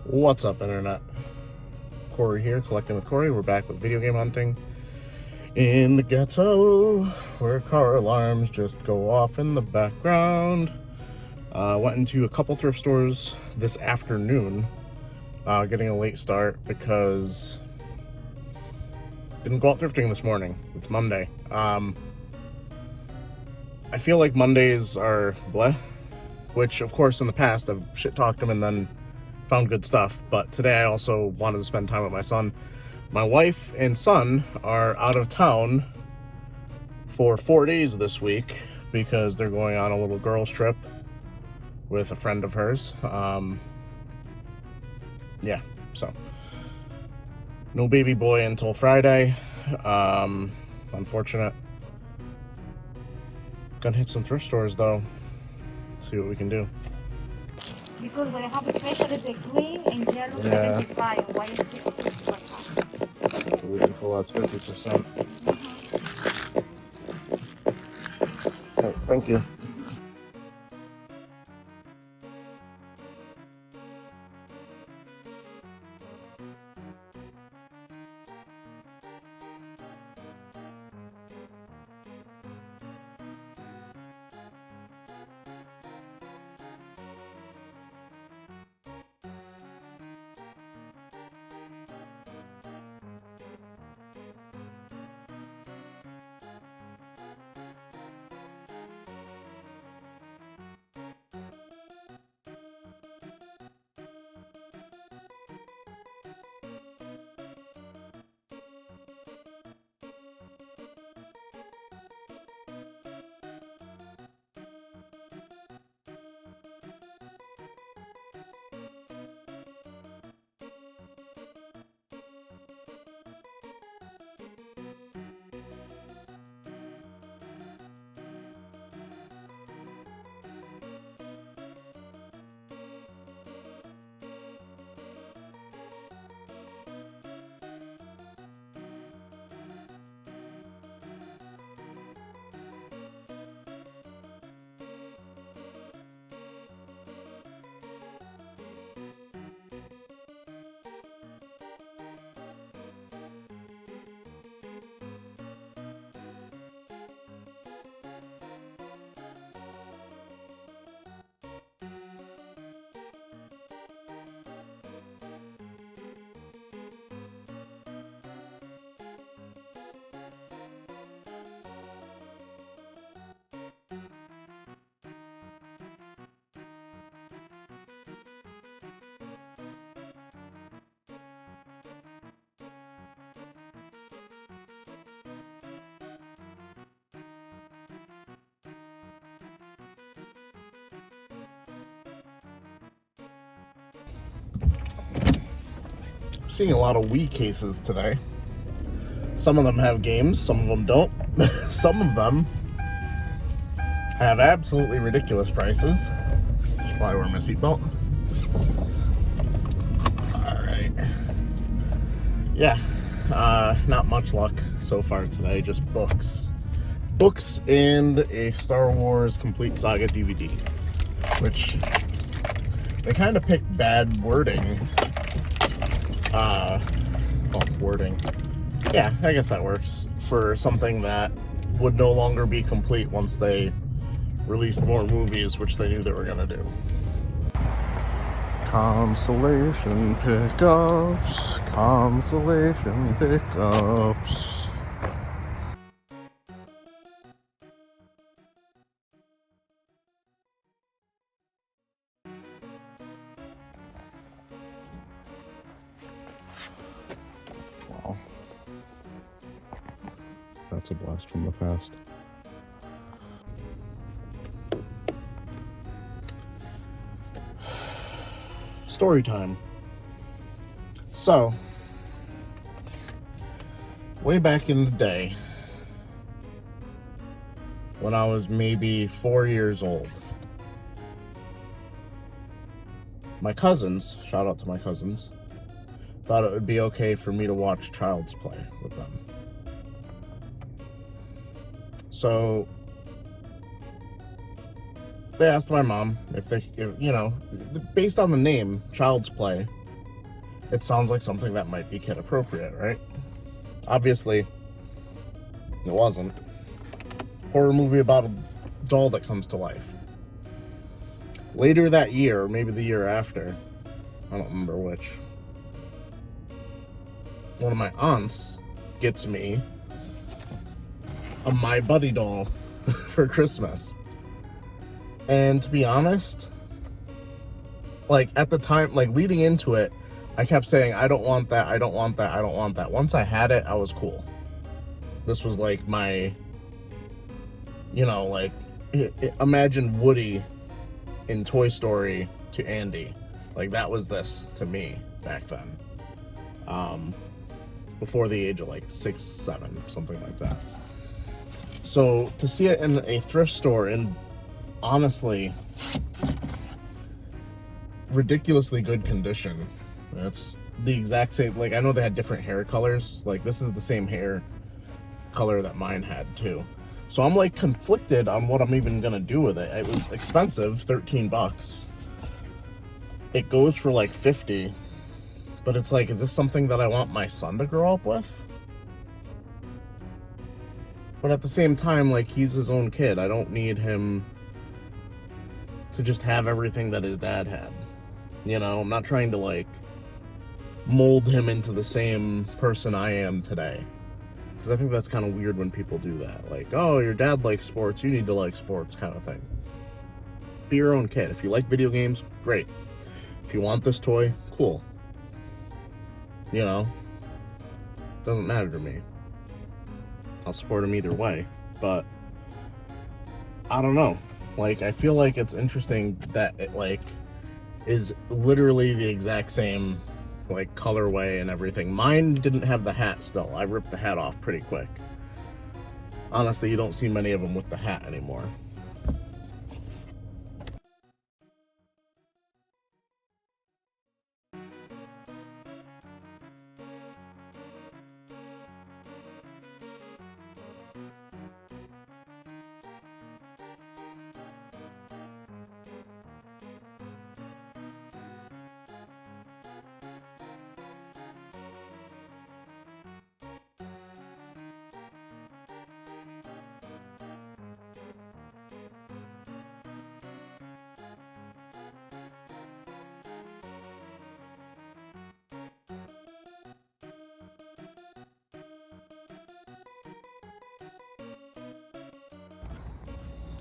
What's up, Internet? Cory here, Collecting with Cory. We're back with video game hunting in the ghetto, where car alarms just go off in the background. Went into a couple thrift stores this afternoon, getting a late start because didn't go out thrifting this morning. It's Monday. I feel like Mondays are bleh, which of course in the past I've shit-talked them and then found good stuff, but today I also wanted to spend time with my son. My wife and son are out of town for 4 days this week because they're going on a little girls trip with a friend of hers. Yeah, so no baby boy until Friday. Unfortunate. Gonna hit some thrift stores though, see what we can do. Because they have especially the green and yellow 75. Why is 50%? Beautiful, that's 50%. Oh, thank you. Seeing a lot of Wii cases today. Some of them have games, some of them don't. Some of them have absolutely ridiculous prices. Should probably wear my seatbelt. Alright. Yeah, not much luck so far today, just books. Books and a Star Wars Complete Saga DVD, which they kind of picked bad wording. Wording. Yeah, I guess that works for something that would no longer be complete once they released more movies, which they knew they were gonna do. Consolation pickups. Consolation pickups. Wow. That's a blast from the past. Story time. So, way back in the day, when I was maybe 4 years old, my cousins, shout out to my cousins, thought it would be okay for me to watch Child's Play with them. So they asked my mom if they, you know, based on the name, Child's Play, it sounds like something that might be kid appropriate, right? Obviously, it wasn't. Horror movie about a doll that comes to life. Later that year, or maybe the year after, I don't remember which, one of my aunts gets me a My Buddy doll for Christmas. And to be honest, like at the time, like leading into it, I kept saying, I don't want that, I don't want that, I don't want that. Once I had it, I was cool. This was like my, like, imagine Woody in Toy Story to Andy. Like, that was this to me back then. Before the age of like 6, 7, something like that. So to see it in a thrift store in honestly ridiculously good condition. It's the exact same, like I know they had different hair colors. Like this is the same hair color that mine had too. So I'm like conflicted on what I'm even gonna do with it. It was expensive, $13. It goes for like 50, but it's like, is this something that I want my son to grow up with? But at the same time, like he's his own kid. I don't need him to just have everything that his dad had. I'm not trying to like mold him into the same person I am today. Because I think that's kind of weird when people do that. Like, oh, your dad likes sports, you need to like sports kind of thing. Be your own kid. If you like video games, great. If you want this toy, cool. Doesn't matter to me. I'll support him either way. But I don't know. Like, I feel like it's interesting that it like is literally the exact same like colorway and everything. Mine didn't have the hat still. I ripped the hat off pretty quick. Honestly, you don't see many of them with the hat anymore.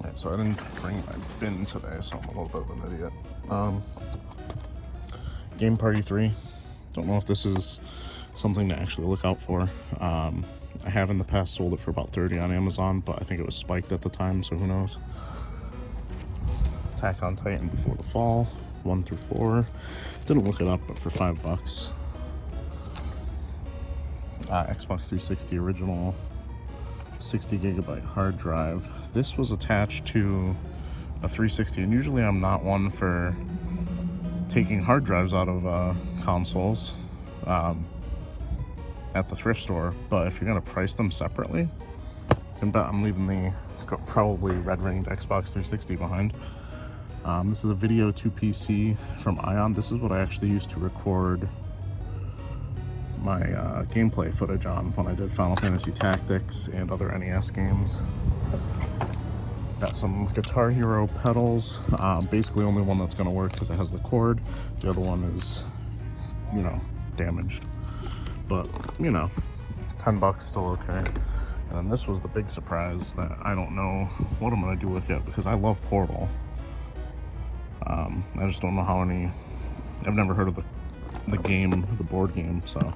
Alright, so I didn't bring my bin today, so I'm a little bit of an idiot. Game Party 3. Don't know if this is something to actually look out for. I have in the past sold it for about $30 on Amazon, but I think it was spiked at the time, so who knows. Attack on Titan Before the Fall, 1 through 4. Didn't look it up, but for $5. Xbox 360 original, 60 gigabyte hard drive. This was attached to a 360, and usually I'm not one for taking hard drives out of consoles at the thrift store, but if you're gonna price them separately, you can bet I'm leaving the probably red-ringed Xbox 360 behind. This is a video to PC from Ion. This is what I actually used to record my gameplay footage on when I did Final Fantasy Tactics and other NES games. Got some Guitar Hero pedals. Basically only one that's gonna work because it has the cord. The other one is, damaged. But, $10 still okay. And then this was the big surprise that I don't know what I'm gonna do with yet because I love Portal. I just don't know how any. I've never heard of the game, the board game, so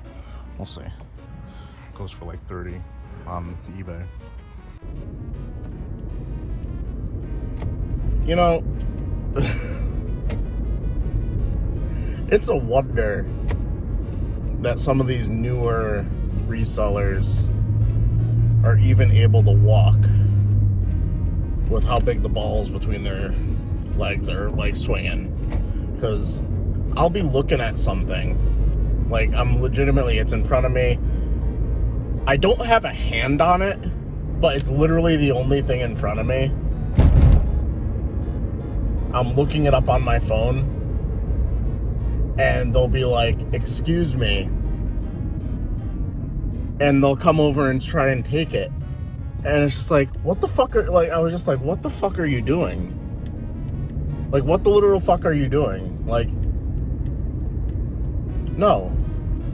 we'll see. It goes for like $30 on eBay. It's a wonder that some of these newer resellers are even able to walk with how big the balls between their legs are like swinging. Because I'll be looking at something, like it's in front of me. I don't have a hand on it, but it's literally the only thing in front of me. I'm looking it up on my phone, and they'll be like, excuse me, and they'll come over and try and take it. And it's just like, what the fuck are, like, I was just like, what the fuck are you doing? Like, what the literal fuck are you doing? Like, no.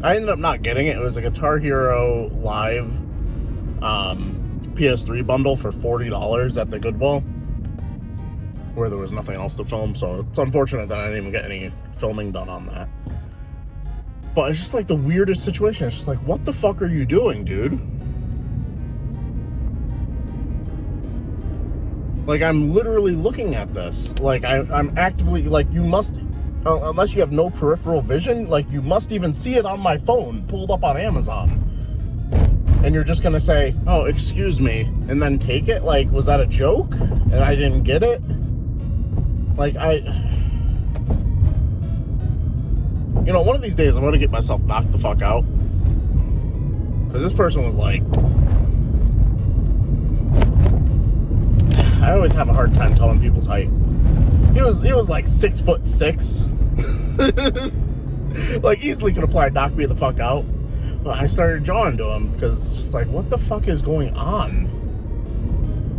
I ended up not getting it. It was a Guitar Hero Live PS3 bundle for $40 at the Goodwill, where there was nothing else to film, so it's unfortunate that I didn't even get any filming done on that. But it's just like the weirdest situation. It's just like, what the fuck are you doing, dude? Like, I'm literally looking at this. Like, I'm actively, like, you must, unless you have no peripheral vision, like, you must even see it on my phone, pulled up on Amazon. And you're just gonna say, oh, excuse me, and then take it? Like, was that a joke? And I didn't get it? Like, you know, one of these days I'm gonna get myself knocked the fuck out. Because this person was like, I always have a hard time telling people's height. He was like 6'6". Like, easily could have knock me the fuck out. But I started jawing to him because it's just like, what the fuck is going on?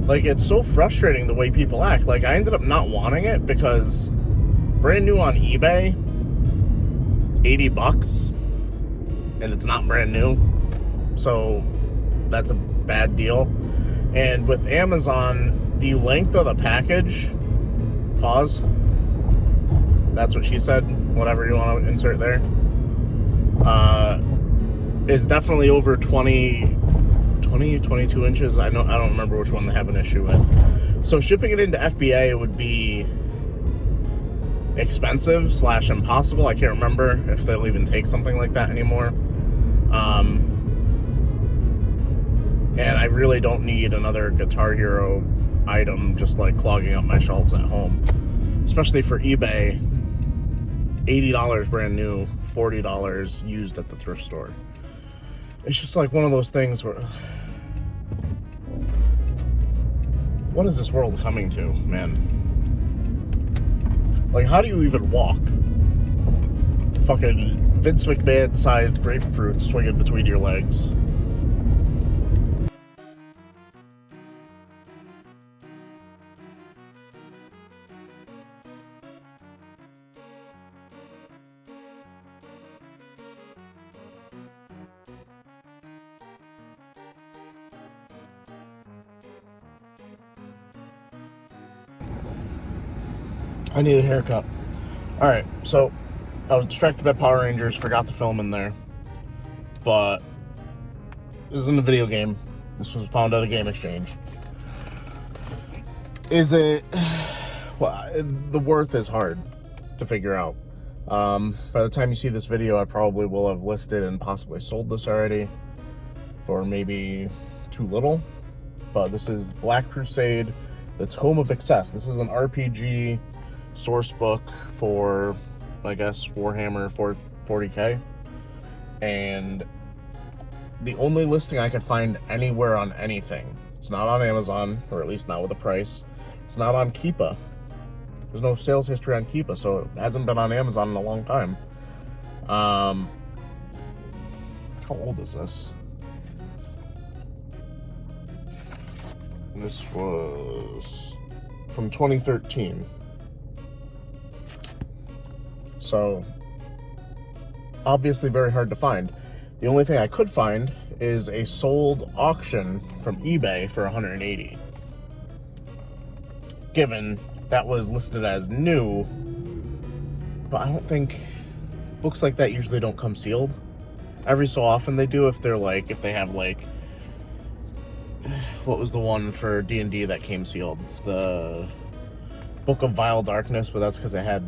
Like, it's so frustrating the way people act. Like, I ended up not wanting it because brand new on eBay, $80, and it's not brand new. So that's a bad deal. And with Amazon, the length of the package, pause, that's what she said, whatever you want to insert there, is definitely over 22 inches. I don't remember which one they have an issue with. So shipping it into FBA would be expensive / impossible. I can't remember if they'll even take something like that anymore. And I really don't need another Guitar Hero item just like clogging up my shelves at home, especially for eBay. $80 brand new, $40 used at the thrift store. It's just like one of those things where, what is this world coming to, man? Like, how do you even walk? Fucking Vince McMahon-sized grapefruit swinging between your legs. I need a haircut. Alright, so I was distracted by Power Rangers, forgot the film in there. But this isn't a video game. This was found at a game exchange. Is it... Well, the worth is hard to figure out. By the time you see this video, I probably will have listed and possibly sold this already for maybe too little. But this is Black Crusade, the Tome of Excess. This is an RPG source book for, I guess, Warhammer 40k, and the only listing I could find anywhere on anything, it's not on Amazon, or at least not with a price. It's not on Keepa. There's no sales history on Keepa, so it hasn't been on Amazon in a long time. How old is this? This was from 2013. So, obviously very hard to find. The only thing I could find is a sold auction from eBay for $180. Given that was listed as new, but I don't think books like that usually don't come sealed. Every so often they do, if they have like, what was the one for D&D that came sealed? The Book of Vile Darkness, but that's because it had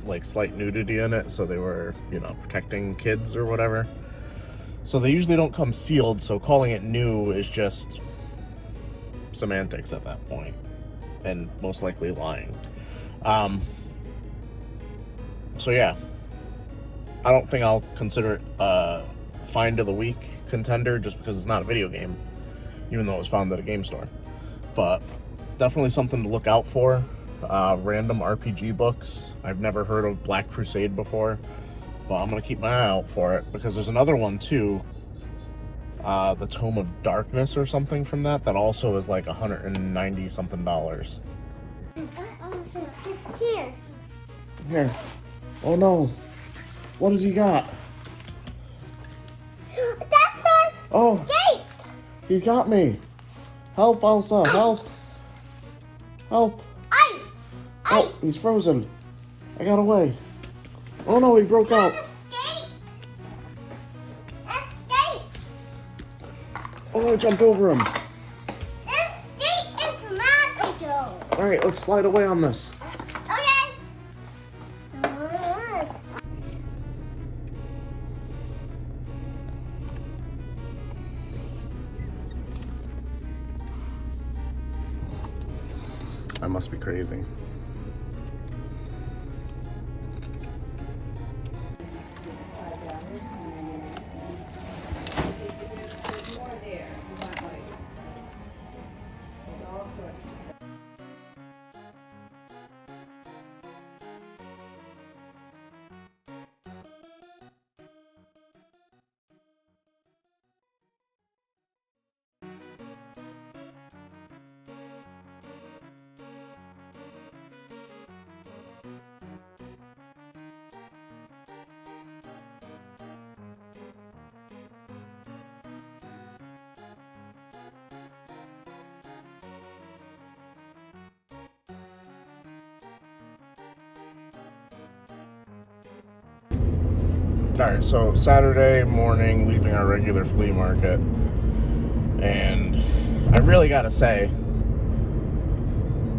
like slight nudity in it, so they were, you know, protecting kids or whatever. So they usually don't come sealed, so calling it new is just semantics at that point, and most likely lying. So yeah, I don't think I'll consider it a find of the week contender just because it's not a video game, even though it was found at a game store. But definitely something to look out for. Random RPG books. I've never heard of Black Crusade before. But I'm going to keep my eye out for it because there's another one too. The Tome of Darkness or something from that also is like $190 something. Here. Here. Oh no. What has he got? That's our skate. He got me. Help, Elsa. Help. Help. Ice. Oh, he's frozen. I got away. Oh no, he broke out. Escape. Oh, I jumped over him. This skate is magical. Alright, let's slide away on this. Okay. I must be crazy. Alright, so Saturday morning, leaving our regular flea market, and I really gotta say,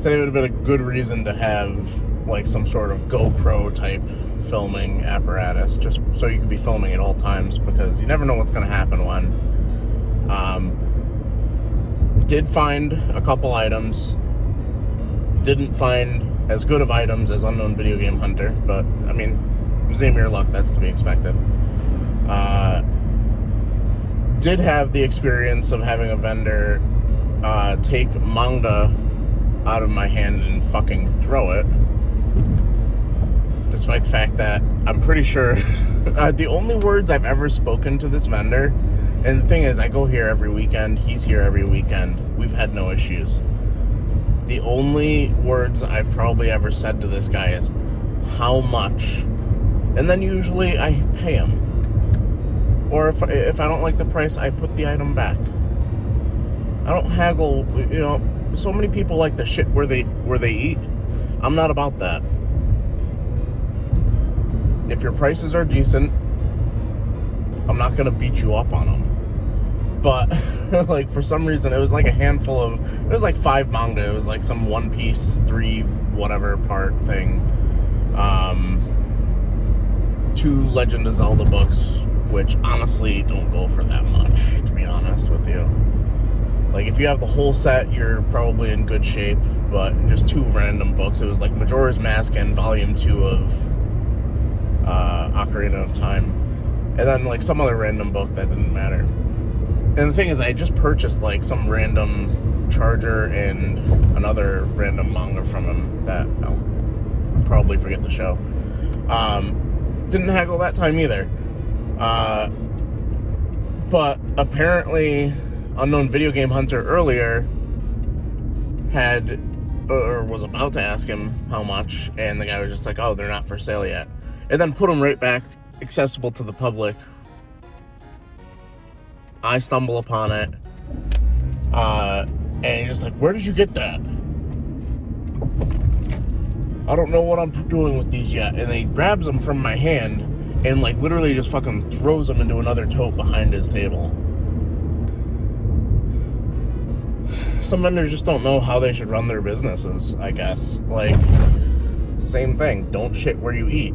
today would have been a good reason to have like some sort of GoPro type filming apparatus, just so you could be filming at all times, because you never know what's gonna happen when. Did find a couple items, didn't find as good of items as Unknown Video Game Hunter, but I mean, Zamir luck, that's to be expected. Did have the experience of having a vendor take manga out of my hand and fucking throw it, despite the fact that I'm pretty sure the only words I've ever spoken to this vendor, and the thing is, I go here every weekend, he's here every weekend, we've had no issues. The only words I've probably ever said to this guy is, how much? And then usually I pay him. Or if I don't like the price, I put the item back. I don't haggle, you know. So many people like the shit where they eat. I'm not about that. If your prices are decent, I'm not gonna beat you up on them. But like, for some reason, it was like a handful of, it was like 5 manga. It was like some One Piece 3 whatever part thing. 2 Legend of Zelda books, which honestly don't go for that much, to be honest with you. Like, if you have the whole set, you're probably in good shape, but just 2 random books. It was like Majora's Mask and Volume 2 of Ocarina of Time, and then like some other random book that didn't matter. And the thing is, I just purchased like some random charger and another random manga from him that I'll probably forget to show. Didn't haggle that time either. But apparently, Unknown Video Game Hunter earlier had, or was about to ask him how much, and the guy was just like, oh, they're not for sale yet. And then put them right back, accessible to the public. I stumble upon it. And he's just like, where did you get that? I don't know what I'm doing with these yet. And then he grabs them from my hand and like literally just fucking throws them into another tote behind his table. Some vendors just don't know how they should run their businesses, I guess. Like, same thing, don't shit where you eat.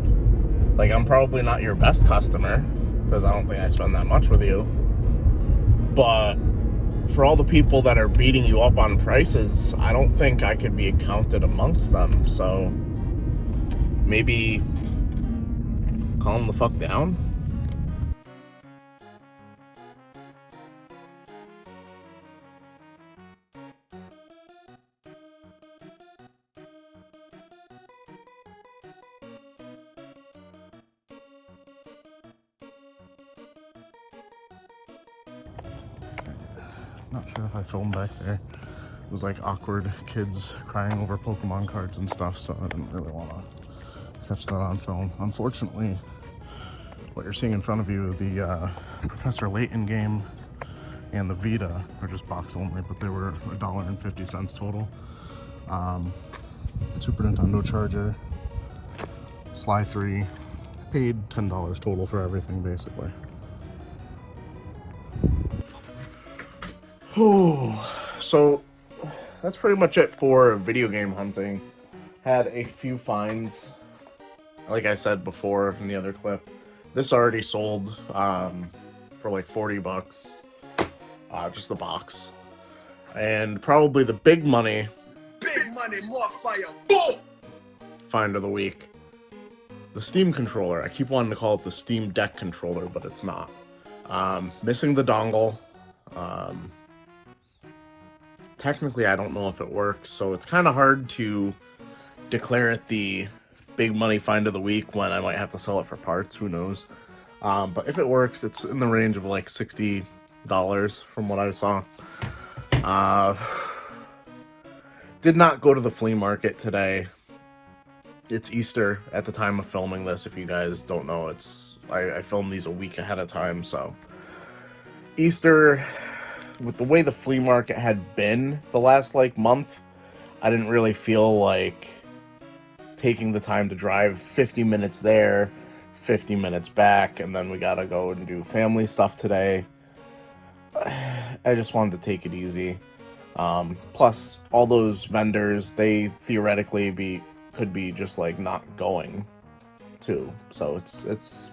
Like, I'm probably not your best customer, because I don't think I spend that much with you. But for all the people that are beating you up on prices, I don't think I could be counted amongst them. So maybe calm the fuck down. Not sure if I filmed back there. It was like awkward kids crying over Pokemon cards and stuff, so I didn't really want to catch that on film. Unfortunately, what you're seeing in front of you, the Professor Layton game and the Vita are just box only, but they were $1.50 total. Super Nintendo charger, Sly 3, paid $10 total for everything basically. So that's pretty much it for video game hunting. Had a few finds, like I said before in the other clip. This already sold for like $40, just the box. And probably the big money, more fire, boom! Find of the week. The Steam controller. I keep wanting to call it the Steam Deck controller, but it's not. Missing the dongle. Technically, I don't know if it works, so it's kind of hard to declare it the big money find of the week when I might have to sell it for parts. Who knows? But if it works, it's in the range of like $60 from what I saw. Did not go to the flea market today. It's Easter at the time of filming this. If you guys don't know, I filmed these a week ahead of time, so Easter, with the way the flea market had been the last like month, I didn't really feel like taking the time to drive 50 minutes there, 50 minutes back, and then we gotta go and do family stuff today. I just wanted to take it easy. Plus, all those vendors, they theoretically could be just like not going too. So it's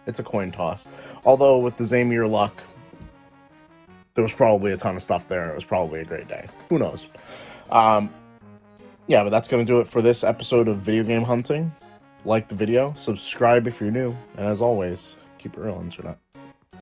a coin toss. Although with the Zamir luck, there was probably a ton of stuff there. It was probably a great day. Who knows? Yeah, but that's gonna do it for this episode of Video Game Hunting. Like the video, subscribe if you're new, and as always, keep it real, Internet.